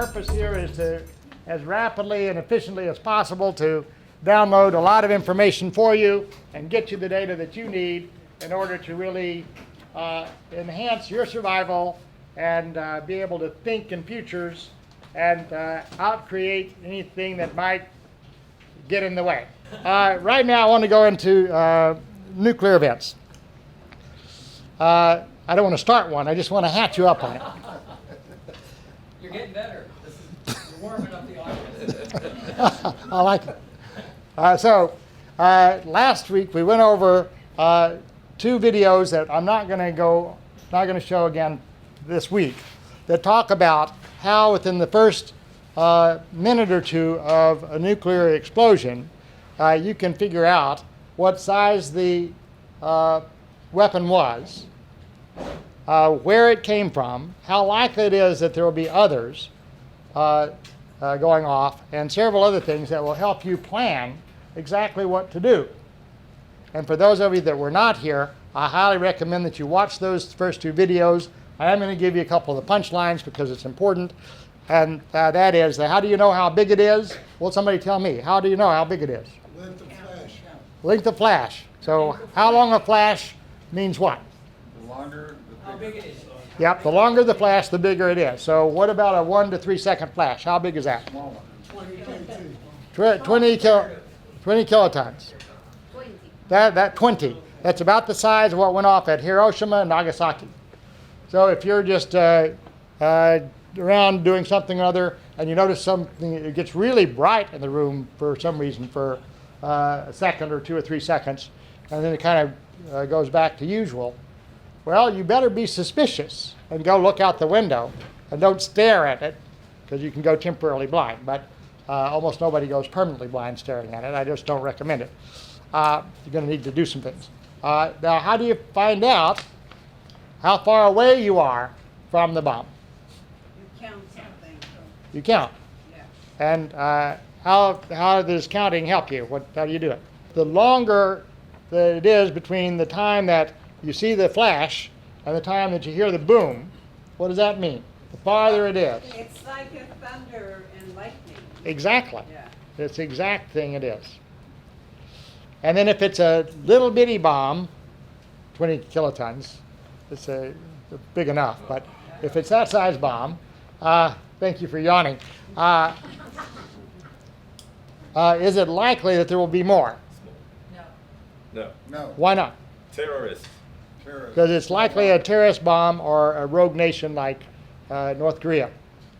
purpose here is to, as rapidly and efficiently as possible, to download a lot of information for you and get you the data that you need in order to really enhance your survival and be able to think in futures and out-create anything that might get in the way. Right now, I want to go into nuclear events. I don't want to start one. I just want to hatch you up on it. You're getting better. You're warming up the audience. I like it. Last week we went over two videos that I'm not going to show again this week that talk about how within the first minute or two of a nuclear explosion you can figure out what size the weapon was, where it came from, how likely it is that there will be others going off, and several other things that will help you plan exactly what to do. And for those of you that were not here, I highly recommend that you watch those first two videos. I am going to give you a couple of the punchlines because it's important. And that is, how do you know how big it is? Well, somebody tell me, how do you know how big it is? Length of flash. Length of flash. So how long a flash means what? The longer, How big it is. Yep, the longer the flash, the bigger it is. So what about a 1 to 3 second flash? How big is that? smaller. 20 kilotons. 20. That's about the size of what went off at Hiroshima and Nagasaki. So if you're just around doing something or other and you notice something, it gets really bright in the room for some reason for a second or 2 or 3 seconds, and then it kind of goes back to usual, well, you better be suspicious and go look out the window and don't stare at it because you can go temporarily blind. But almost nobody goes permanently blind staring at it. I just don't recommend it. You're going to need to do some things. Now, how do you find out how far away you are from the bomb? You count something. You count. Yeah. And how does counting help you? How do you do it? The longer that it is between the time that you see the flash and the time that you hear the boom, what does that mean? The farther it is. It's like a thunder and lightning. Exactly. Yeah. It's the exact thing it is. And then if it's a little bitty bomb, 20 kilotons, it's big enough. But if it's that size bomb, thank you for yawning, is it likely that there will be more? No. No. Why not? Terrorists. Terrorist. Because it's likely a terrorist bomb or a rogue nation like North Korea.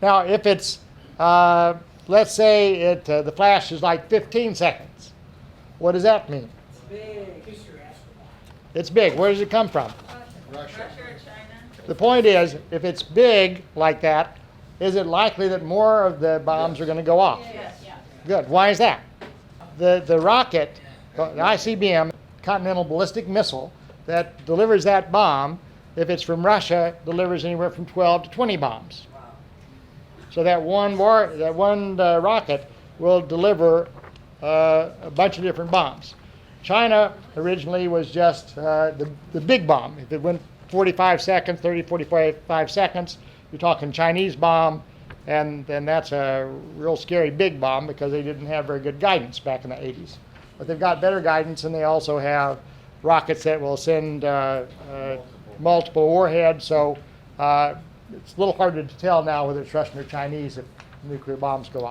Now, if it's, let's say the flash is like 15 seconds, what does that mean? Big. It's big. Where does it come from? Russia. The point is, if it's big like that, is it likely that more of the bombs are going to go off? Yes. Good. Why is that? The rocket, the ICBM, Continental Ballistic Missile, that delivers that bomb, if it's from Russia, delivers anywhere from 12 to 20 bombs. Wow. So that one rocket will deliver a bunch of different bombs. China originally was just the big bomb. If it went 45 seconds, 30, 45 seconds, you're talking Chinese bomb, and then that's a real scary big bomb because they didn't have very good guidance back in the 80s. But they've got better guidance, and they also have rockets that will send multiple warheads. So it's a little harder to tell now whether it's Russian or Chinese if nuclear bombs go off.